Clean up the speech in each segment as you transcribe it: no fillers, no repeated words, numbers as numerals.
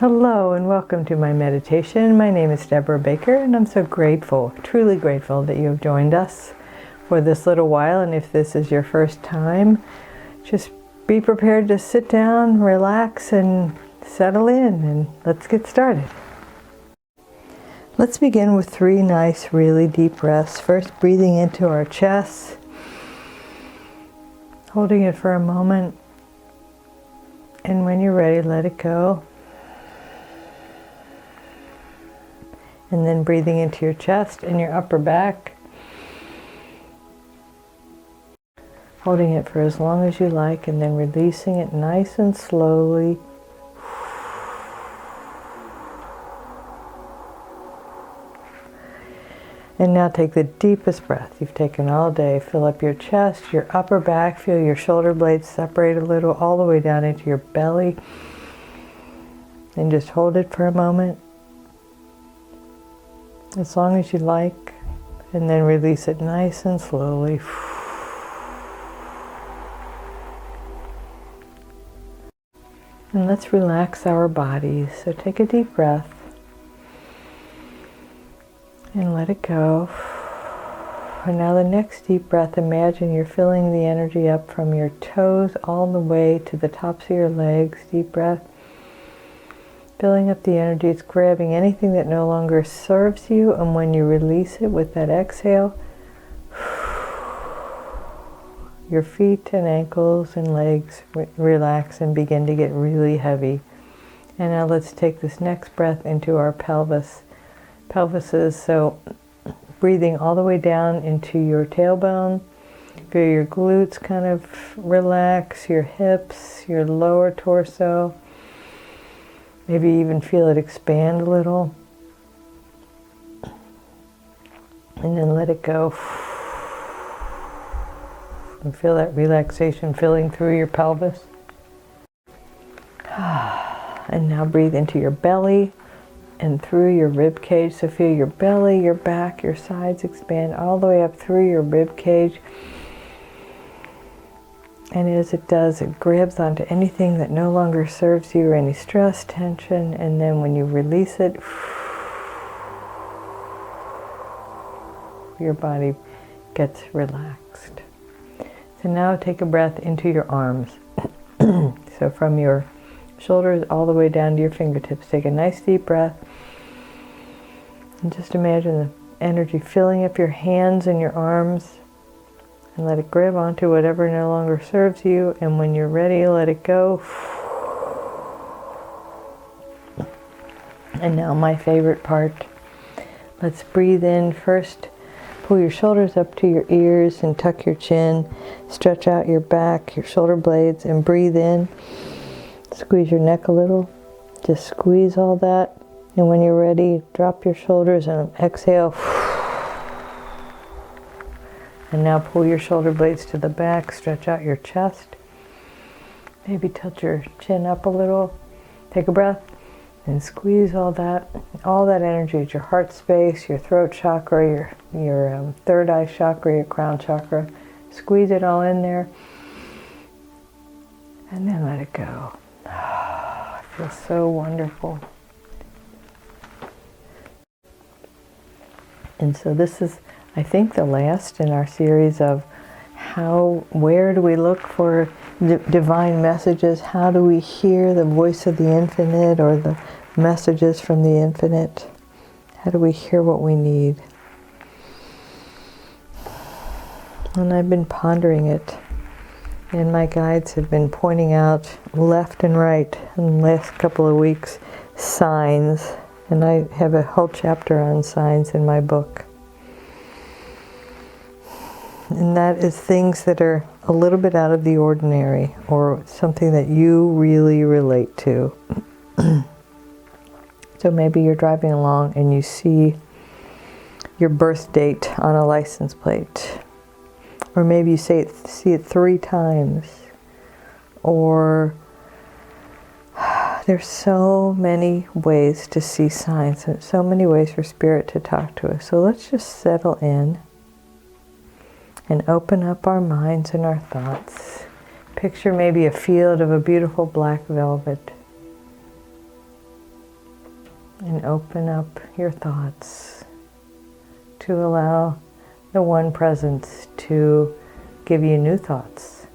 Hello and welcome to my meditation. My name is Debra Baker and I'm so grateful, truly grateful that you have joined us for this little while. And if this is your first time, just be prepared to sit down, relax, and settle in, and let's get started. Let's begin with 3 nice, really deep breaths. First, breathing into our chest, holding it for a moment, and when you're ready, let it go. And then breathing into your chest and your upper back. Holding it for as long as you like and then releasing it nice and slowly. And now take the deepest breath you've taken all day. Fill up your chest, your upper back. Feel your shoulder blades separate a little all the way down into your belly. And just hold it for a moment, as long as you like, and then release it nice and slowly. And let's relax our bodies. So take a deep breath and let it go. And now the next deep breath, imagine you're filling the energy up from your toes all the way to the tops of your legs. Deep breath. Filling up the energy, it's grabbing anything that no longer serves you, and when you release it with that exhale, your feet and ankles and legs relax and begin to get really heavy. And now let's take this next breath into our pelvises. So breathing all the way down into your tailbone. Feel your glutes kind of relax, your hips, your lower torso. Maybe even feel it expand a little. And then let it go. And feel that relaxation filling through your pelvis. And now breathe into your belly and through your rib cage. So feel your belly, your back, your sides expand all the way up through your rib cage. And as it does, it grabs onto anything that no longer serves you, or any stress, tension, and then when you release it, your body gets relaxed. So now take a breath into your arms. So from your shoulders all the way down to your fingertips, take a nice deep breath. And just imagine the energy filling up your hands and your arms. And let it grab onto whatever no longer serves you. And when you're ready, let it go. And now my favorite part. Let's breathe in first. Pull your shoulders up to your ears and tuck your chin. Stretch out your back, your shoulder blades, and breathe in. Squeeze your neck a little. Just squeeze all that. And when you're ready, drop your shoulders and exhale. And now pull your shoulder blades to the back, stretch out your chest. Maybe tilt your chin up a little. Take a breath and squeeze all that energy at your heart space, your throat chakra, your third eye chakra, your crown chakra. Squeeze it all in there. And then let it go. It feels so wonderful. And so this is, I think, the last in our series of where do we look for divine messages? How do we hear the voice of the infinite or the messages from the infinite? How do we hear what we need? And I've been pondering it, and my guides have been pointing out left and right in the last couple of weeks signs, and I have a whole chapter on signs in my book. And that is things that are a little bit out of the ordinary, or something that you really relate to. So maybe you're driving along and you see your birth date on a license plate. Or maybe you see it 3 times. Or there's so many ways to see signs, and so many ways for Spirit to talk to us. So let's just settle in and open up our minds and our thoughts. Picture maybe a field of a beautiful black velvet. and open up your thoughts to allow the One Presence to give you new thoughts.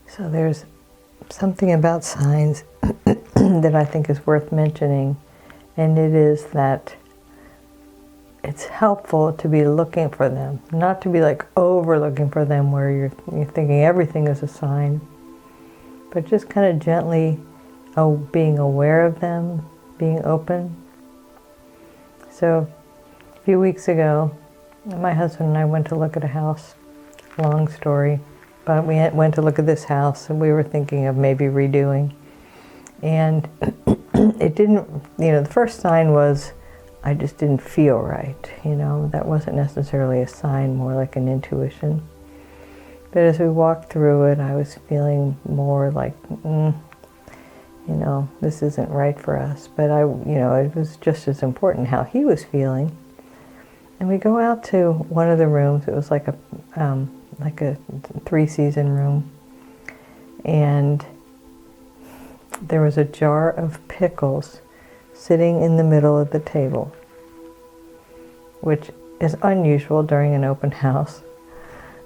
So there's something about signs that I think is worth mentioning, and it is that it's helpful to be looking for them, not to be like over looking for them where you're thinking everything is a sign, but just kind of gently being aware of them, being open. So a few weeks ago, my husband and I went to look at a house, long story. But we went to look at this house and we were thinking of maybe redoing. And it didn't, the first sign was I just didn't feel right. That wasn't necessarily a sign, more like an intuition. But as we walked through it, I was feeling more like, this isn't right for us. But it was just as important how he was feeling. And we go out to one of the rooms. It was like a 3-season room, and there was a jar of pickles sitting in the middle of the table, which is unusual during an open house,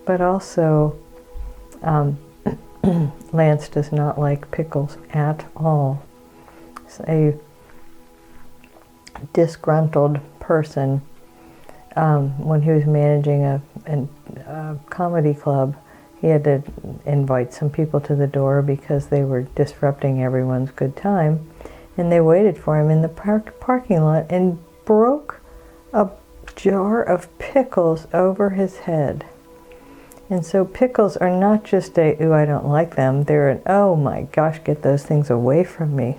but also Lance does not like pickles at all. He's a disgruntled person. When he was managing a comedy club, he had to invite some people to the door because they were disrupting everyone's good time. And they waited for him in the parking lot and broke a jar of pickles over his head. And so pickles are not just ooh, I don't like them. They're an, oh my gosh, get those things away from me,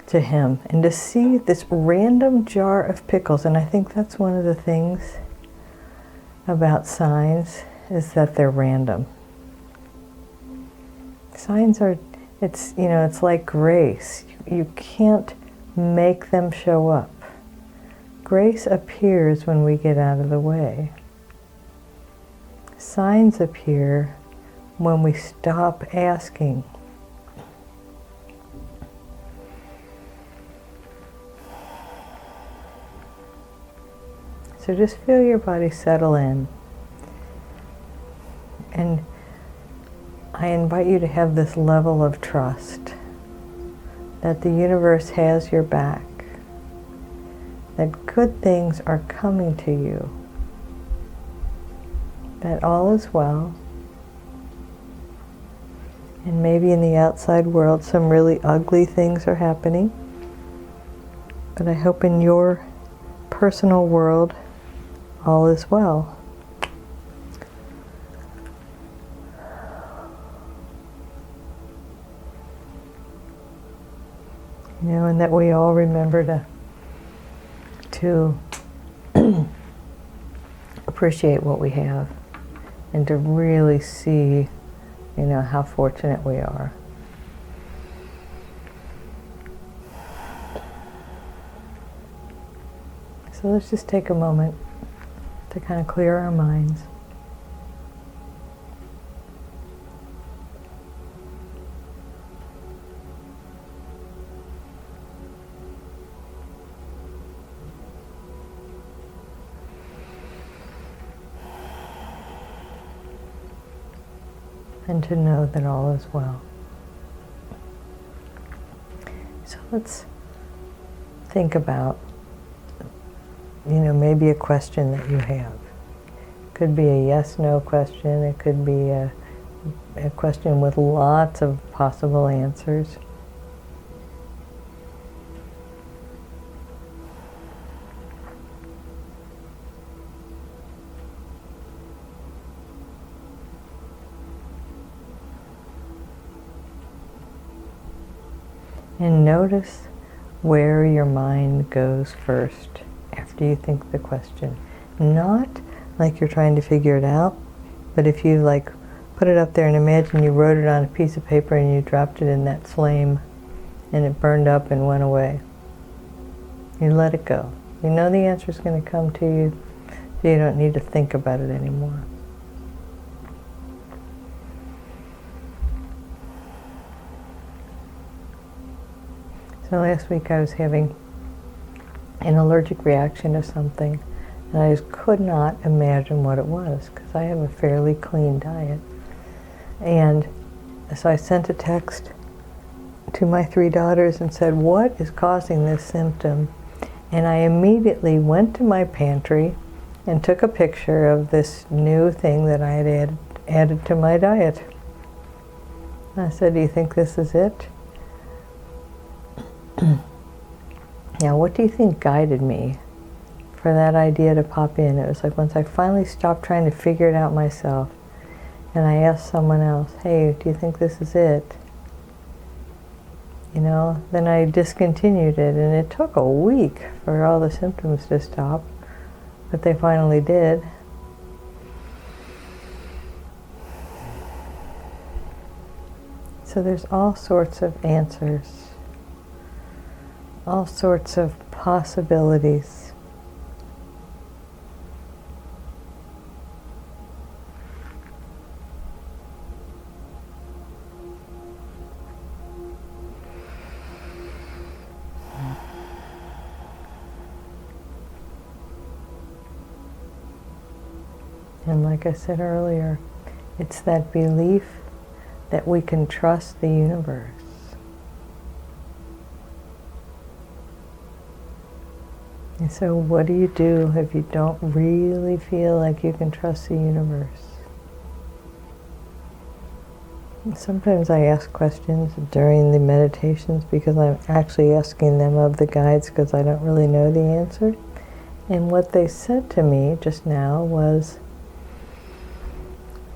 to him. And to see this random jar of pickles, and I think that's one of the things about signs, is that they're random. Signs are, it's like grace. You can't make them show up. Grace appears when we get out of the way. Signs appear when we stop asking. So just feel your body settle in. And I invite you to have this level of trust that the universe has your back, that good things are coming to you, that all is well. And maybe in the outside world some really ugly things are happening, but I hope in your personal world all is well. And that we all remember to appreciate what we have and to really see, how fortunate we are. So let's just take a moment to kind of clear our minds. And to know that all is well. So let's think about, maybe a question that you have. It could be a yes/no question. It could be a question with lots of possible answers. And notice where your mind goes first after you think the question. Not like you're trying to figure it out, but if you put it up there and imagine you wrote it on a piece of paper and you dropped it in that flame and it burned up and went away. You let it go. You know the answer is going to come to you, so you don't need to think about it anymore. So last week I was having an allergic reaction to something, and I just could not imagine what it was because I have a fairly clean diet. And so I sent a text to my 3 daughters and said, what is causing this symptom? And I immediately went to my pantry and took a picture of this new thing that I had added to my diet. I said, do you think this is it? Now, what do you think guided me for that idea to pop in? It was like once I finally stopped trying to figure it out myself and I asked someone else, hey, do you think this is it? You know, then I discontinued it, and it took a week for all the symptoms to stop, but they finally did. So there's all sorts of answers, all sorts of possibilities. And like I said earlier, it's that belief that we can trust the universe. And so what do you do if you don't really feel like you can trust the universe? And sometimes I ask questions during the meditations because I'm actually asking them of the guides because I don't really know the answer. And what they said to me just now was,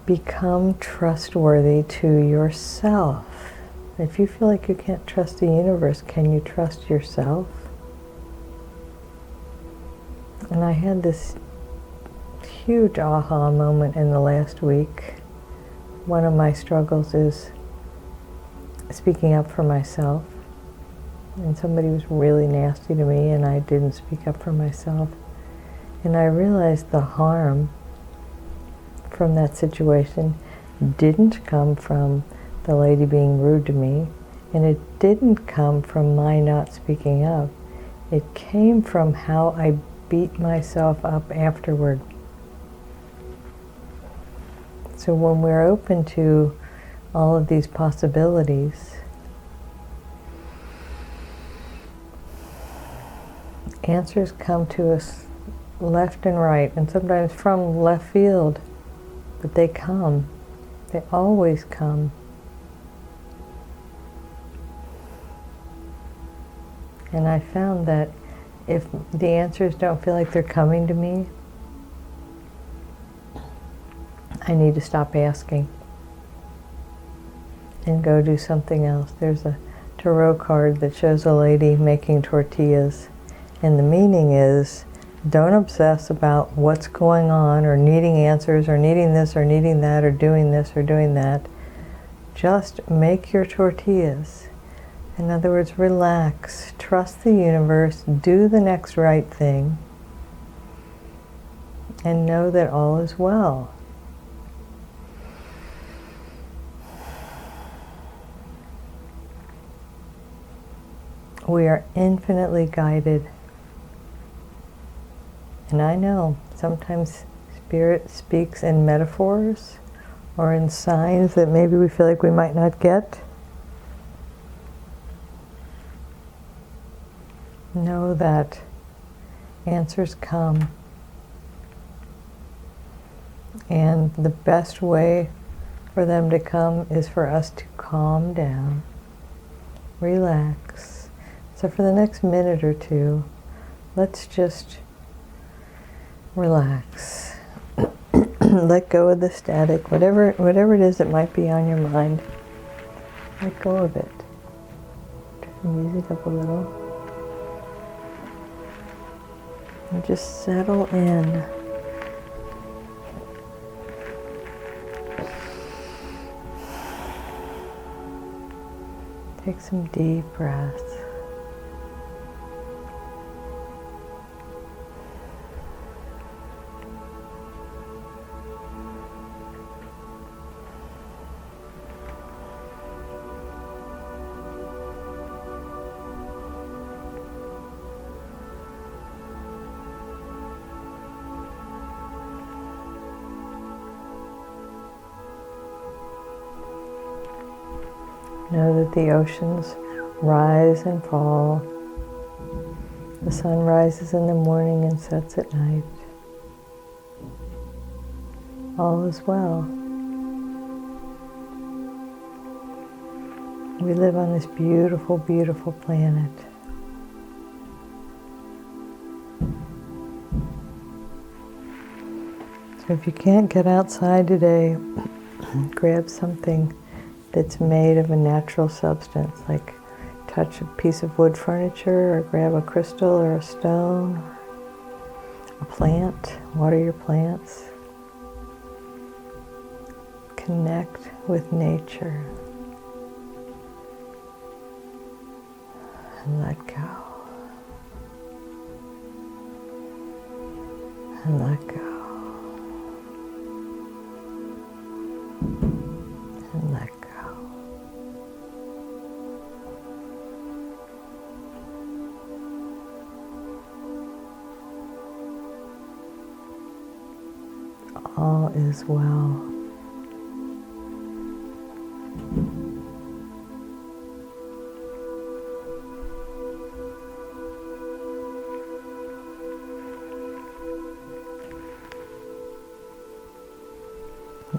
become trustworthy to yourself. If you feel like you can't trust the universe, can you trust yourself? And I had this huge aha moment in the last week. One of my struggles is speaking up for myself. And somebody was really nasty to me and I didn't speak up for myself. And I realized the harm from that situation didn't come from the lady being rude to me, and it didn't come from my not speaking up. It came from how I beat myself up afterward. So when we're open to all of these possibilities, answers come to us left and right, and sometimes from left field. But they come. They always come. And I found that if the answers don't feel like they're coming to me, I need to stop asking and go do something else. There's a tarot card that shows a lady making tortillas, and the meaning is, don't obsess about what's going on or needing answers or needing this or needing that or doing this or doing that. Just make your tortillas. In other words, relax, trust the universe, do the next right thing, and know that all is well. We are infinitely guided. And I know sometimes Spirit speaks in metaphors or in signs that maybe we feel like we might not get. Know that answers come. And the best way for them to come is for us to calm down, relax. So for the next minute or two, let's just relax. Let go of the static, whatever it is that might be on your mind. Let go of it. Turn the music up a little. And just settle in. Take some deep breaths. Know that the oceans rise and fall. The sun rises in the morning and sets at night. All is well. We live on this beautiful, beautiful planet. So if you can't get outside today, grab something that's made of a natural substance, like touch a piece of wood furniture, or grab a crystal or a stone, a plant, water your plants. Connect with nature and let go. And let go. And let go. All is well.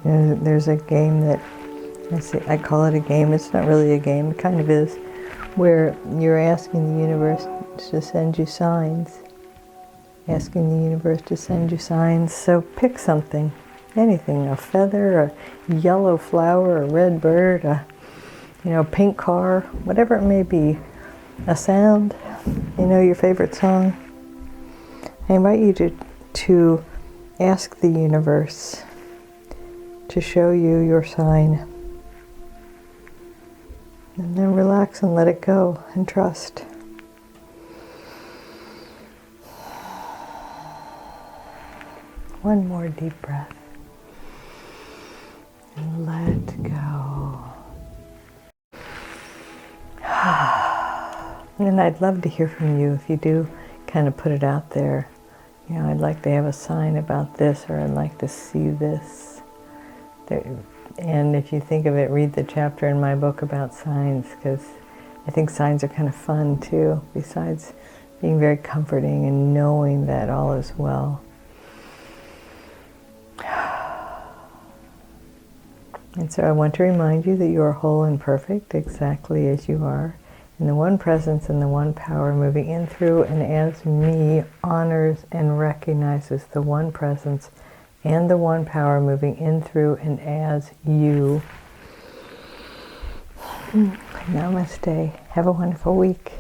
There's a game that, I call it a game, it's not really a game, it kind of is, where you're asking the universe to send you signs. Asking the universe to send you signs. So pick something, anything, a feather, a yellow flower, a red bird, a pink car, whatever it may be, a sound, your favorite song. I invite you to ask the universe to show you your sign. And then relax and let it go and trust. One more deep breath. And let go. And I'd love to hear from you if you do kind of put it out there. I'd like to have a sign about this, or I'd like to see this. And if you think of it, read the chapter in my book about signs, because I think signs are kind of fun too, besides being very comforting and knowing that all is well. And so I want to remind you that you are whole and perfect exactly as you are. And the one presence and the one power moving in through and as me honors and recognizes the one presence and the one power moving in through and as you. Namaste. Have a wonderful week.